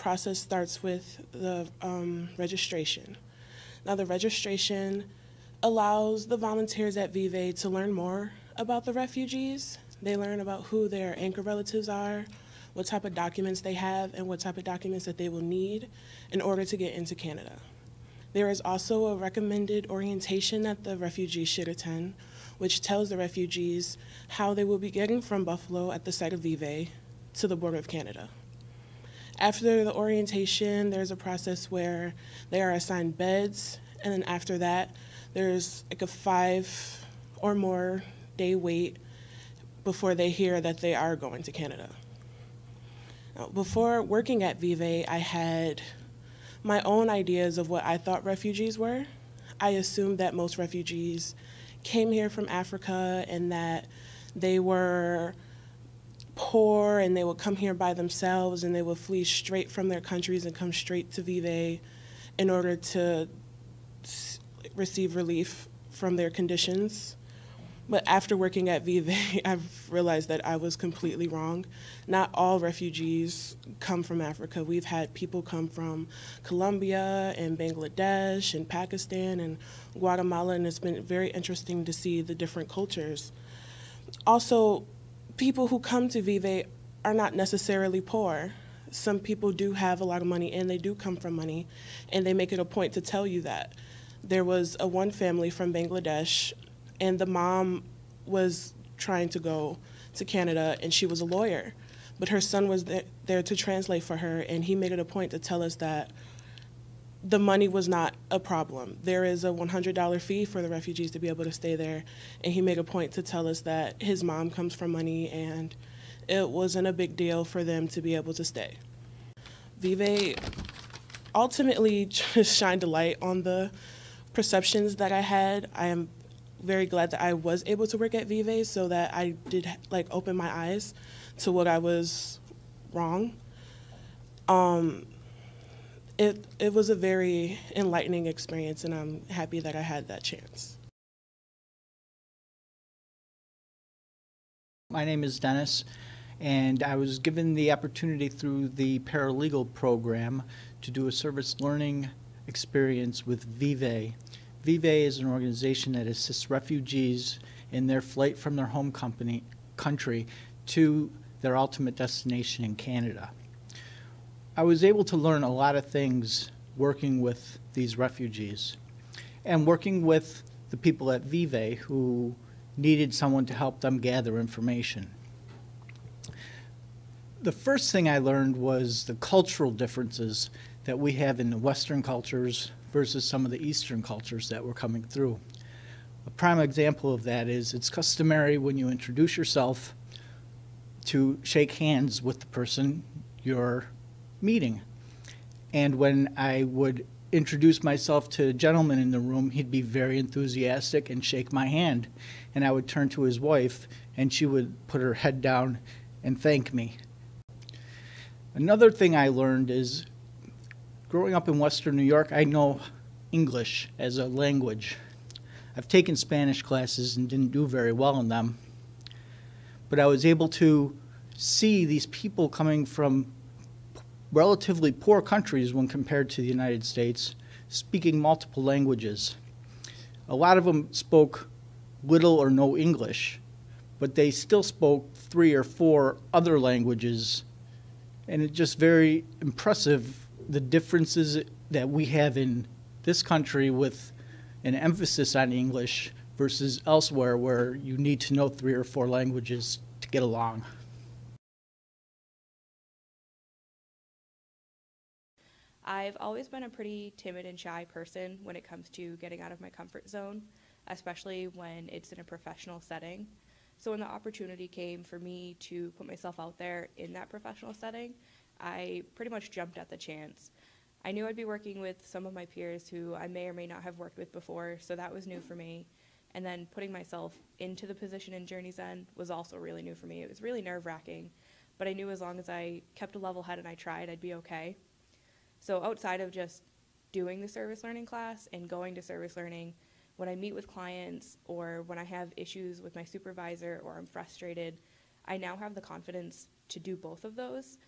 process starts with the registration. Now, the registration allows the volunteers at Vive to learn more about the refugees. They learn about who their anchor relatives are, what type of documents they have, and what type of documents that they will need in order to get into Canada. There is also a recommended orientation that the refugees should attend, which tells the refugees how they will be getting from Buffalo at the site of Vive to the border of Canada. After the orientation, there's a process where they are assigned beds, and then after that, there's like a 5 or more day wait before they hear that they are going to Canada. Now, before working at Vive, I had my own ideas of what I thought refugees were. I assumed that most refugees came here from Africa and that they were poor and they would come here by themselves and they would flee straight from their countries and come straight to Vive in order to receive relief from their conditions. But after working at Vive, I've realized that I was completely wrong. Not all refugees come from Africa. We've had people come from Colombia and Bangladesh and Pakistan and Guatemala, and it's been very interesting to see the different cultures. Also, people who come to Vive are not necessarily poor. Some people do have a lot of money and they do come from money, and they make it a point to tell you that. There was one family from Bangladesh, and the mom was trying to go to Canada, and she was a lawyer, but her son was there to translate for her, and he made it a point to tell us that the money was not a problem. There is a $100 fee for the refugees to be able to stay there, and he made a point to tell us that his mom comes from money and it wasn't a big deal for them to be able to stay. Vive ultimately just shined a light on the perceptions that I had. I am very glad that I was able to work at Vive so that I did open my eyes to what I was wrong. It was a very enlightening experience, and I'm happy that I had that chance. My name is Dennis, and I was given the opportunity through the Paralegal program to do a service learning experience with Vive. Vive is an organization that assists refugees in their flight from their home country to their ultimate destination in Canada. I was able to learn a lot of things working with these refugees and working with the people at Vive who needed someone to help them gather information. The first thing I learned was the cultural differences that we have in the Western cultures versus some of the Eastern cultures that were coming through. A prime example of that is it's customary when you introduce yourself to shake hands with the person you're meeting. And when I would introduce myself to a gentleman in the room, he'd be very enthusiastic and shake my hand. And I would turn to his wife, and she would put her head down and thank me. Another thing I learned is, growing up in Western New York, I know English as a language. I've taken Spanish classes and didn't do very well in them. But I was able to see these people coming from relatively poor countries when compared to the United States, speaking multiple languages. A lot of them spoke little or no English, but they still spoke 3 or 4 other languages, and it's just very impressive the differences that we have in this country with an emphasis on English versus elsewhere where you need to know 3 or 4 languages to get along. I've always been a pretty timid and shy person when it comes to getting out of my comfort zone, especially when it's in a professional setting. So when the opportunity came for me to put myself out there in that professional setting, I pretty much jumped at the chance. I knew I'd be working with some of my peers who I may or may not have worked with before, so that was new for me. And then putting myself into the position in Journey's End was also really new for me. It was really nerve-wracking, but I knew as long as I kept a level head and I tried, I'd be okay. So outside of just doing the service learning class and going to service learning, when I meet with clients or when I have issues with my supervisor or I'm frustrated, I now have the confidence to do both of those.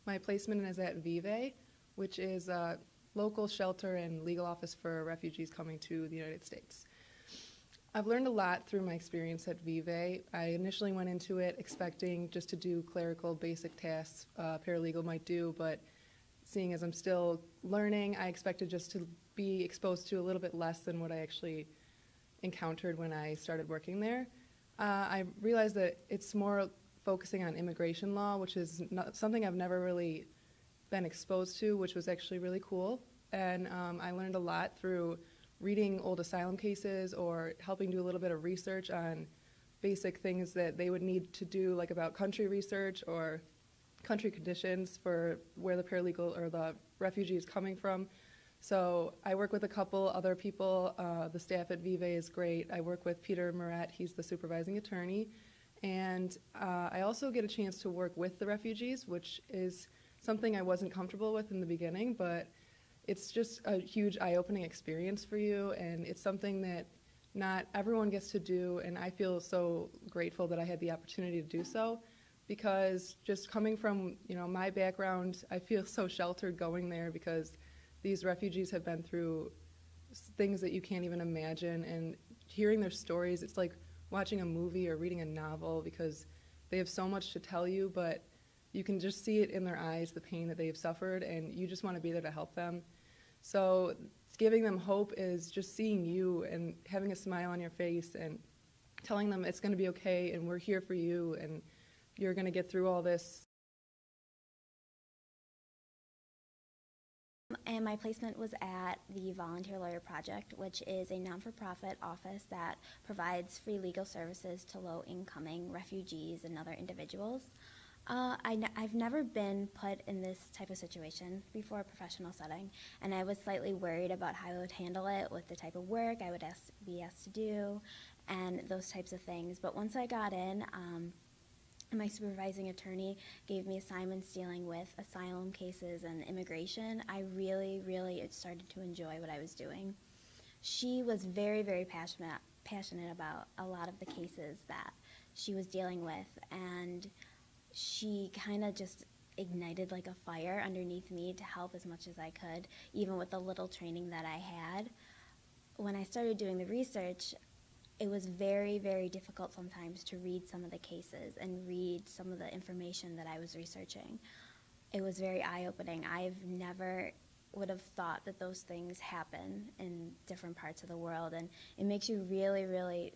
My placement is at Vive, which is a local shelter and legal office for refugees coming to the United States. I've learned a lot through my experience at Vive. I initially went into it expecting just to do clerical basic tasks a paralegal might do, but seeing as I'm still learning, I expected just to be exposed to a little bit less than what I actually encountered when I started working there. I realized that it's more focusing on immigration law, which is not something I've never really been exposed to, which was actually really cool. And I learned a lot through reading old asylum cases or helping do a little bit of research on basic things that they would need to do, like about country research or country conditions for where the paralegal or the refugee is coming from. So I work with a couple other people. The staff at Vive is great. I work with Peter Moret. He's the supervising attorney. And I also get a chance to work with the refugees, which is something I wasn't comfortable with in the beginning, but it's just a huge eye-opening experience for you, and it's something that not everyone gets to do, and I feel so grateful that I had the opportunity to do so, because just coming from, my background, I feel so sheltered going there because these refugees have been through things that you can't even imagine, and hearing their stories, it's like watching a movie or reading a novel because they have so much to tell you, but you can just see it in their eyes, the pain that they've suffered, and you just want to be there to help them. So giving them hope is just seeing you and having a smile on your face and telling them it's going to be okay and we're here for you and you're going to get through all this. And my placement was at the Volunteer Lawyer Project, which is a non-for-profit office that provides free legal services to low-incoming refugees and other individuals. I've never been put in this type of situation before, a professional setting, and I was slightly worried about how I would handle it with the type of work I would be asked to do and those types of things. But once I got in, my supervising attorney gave me assignments dealing with asylum cases and immigration. I really, really started to enjoy what I was doing. She was very, very passionate about a lot of the cases that she was dealing with, and she kind of just ignited like a fire underneath me to help as much as I could, even with the little training that I had. When I started doing the research, it was very, very difficult sometimes to read some of the cases and read some of the information that I was researching. It was very eye-opening. I've never would have thought that those things happen in different parts of the world, and it makes you really, really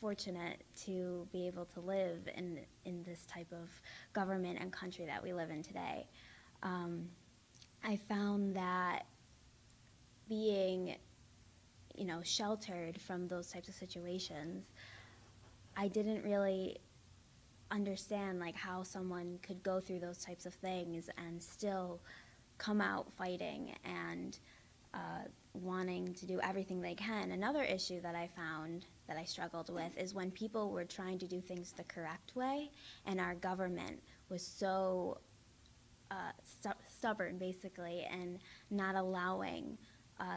fortunate to be able to live in this type of government and country that we live in today. I found that being, sheltered from those types of situations, I didn't really understand how someone could go through those types of things and still come out fighting and wanting to do everything they can. Another issue that I found that I struggled with is when people were trying to do things the correct way and our government was so stubborn, basically, and not allowing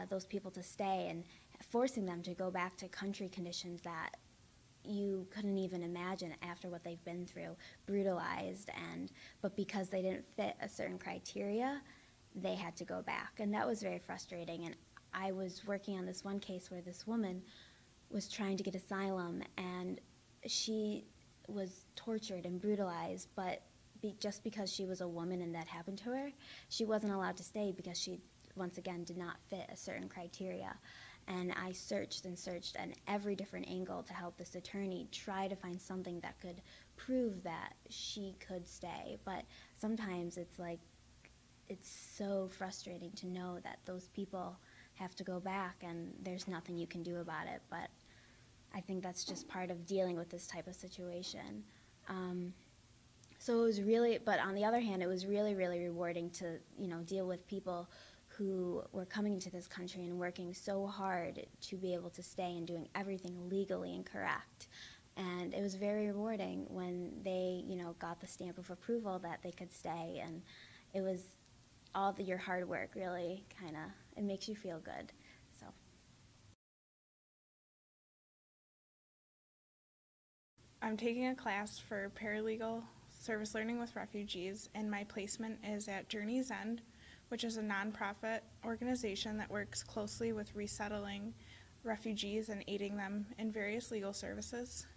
those people to stay and forcing them to go back to country conditions that you couldn't even imagine after what they've been through, brutalized, but because they didn't fit a certain criteria, they had to go back. And that was very frustrating. And I was working on this one case where this woman was trying to get asylum, and she was tortured and brutalized, but just because she was a woman and that happened to her, she wasn't allowed to stay because she, once again, did not fit a certain criteria. And I searched and searched at every different angle to help this attorney try to find something that could prove that she could stay. But sometimes it's so frustrating to know that those people have to go back and there's nothing you can do about it. But I think that's just part of dealing with this type of situation. So it was really, but on the other hand, it was really, really rewarding to, deal with people who were coming into this country and working so hard to be able to stay and doing everything legally and correct. And it was very rewarding when they, got the stamp of approval that they could stay. And it was all your hard work, really, it makes you feel good. So. I'm taking a class for paralegal Service Learning with Refugees, and my placement is at Journey's End, which is a nonprofit organization that works closely with resettling refugees and aiding them in various legal services.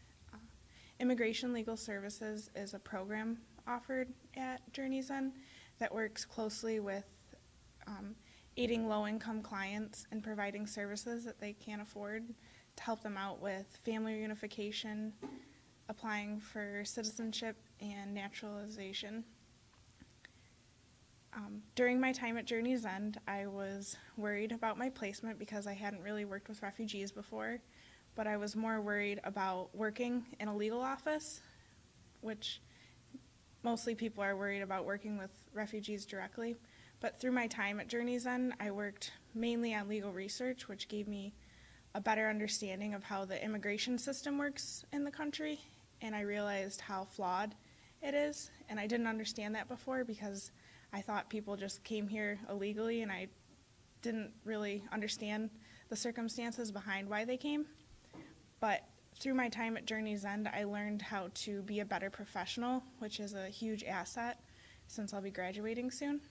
Immigration Legal Services is a program offered at Journey's End that works closely with aiding low-income clients and providing services that they can't afford to help them out with family reunification, applying for citizenship, and naturalization. During my time at Journey's End, I was worried about my placement because I hadn't really worked with refugees before, but I was more worried about working in a legal office, which mostly people are worried about working with refugees directly. But through my time at Journey's End, I worked mainly on legal research, which gave me a better understanding of how the immigration system works in the country, and I realized how flawed it is, and I didn't understand that before because I thought people just came here illegally, and I didn't really understand the circumstances behind why they came. But through my time at Journey's End, I learned how to be a better professional, which is a huge asset since I'll be graduating soon.